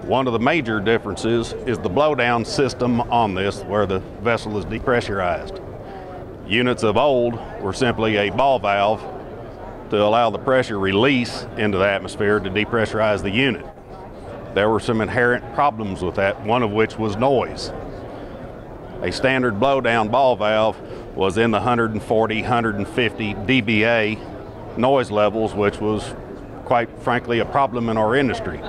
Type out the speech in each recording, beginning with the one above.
One of the major differences is the blowdown system on this, where the vessel is depressurized. Units of old were simply a ball valve to allow the pressure release into the atmosphere to depressurize the unit. There were some inherent problems with that, one of which was noise. A standard blowdown ball valve was in the 140, 150 dBA noise levels, which was quite frankly a problem in our industry.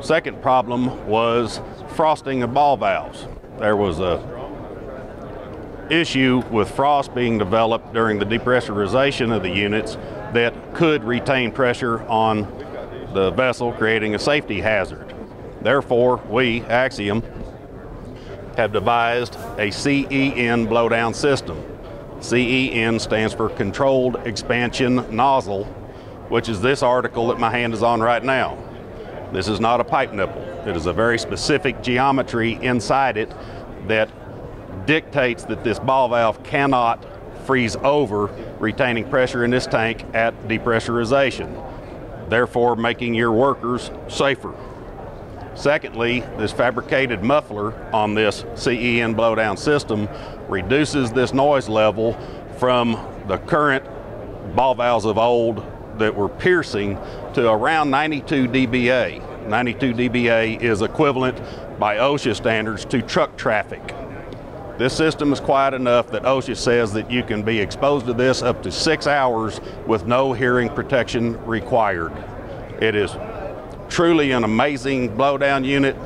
Second problem was frosting of ball valves. There was a issue with frost being developed during the depressurization of the units that could retain pressure on the vessel, creating a safety hazard. Therefore, we, Axxiom, have devised a CEN blowdown system. CEN stands for Controlled Expansion Nozzle, which is this article that my hand is on right now. This is not a pipe nipple. It is a very specific geometry inside it that dictates that this ball valve cannot freeze over, retaining pressure in this tank at depressurization, therefore making your workers safer. Secondly, this fabricated muffler on this CEN blowdown system reduces this noise level from the current ball valves of old that were piercing to around 92 dBA. 92 dBA is equivalent by OSHA standards to truck traffic. This system is quiet enough that OSHA says that you can be exposed to this up to 6 hours with no hearing protection required. It is truly an amazing blowdown unit,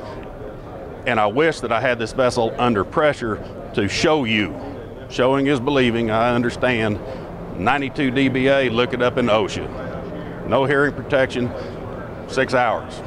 and I wish that I had this vessel under pressure to show you. Showing is believing, I understand. 92 dBA, look it up in OSHA. No hearing protection, 6 hours.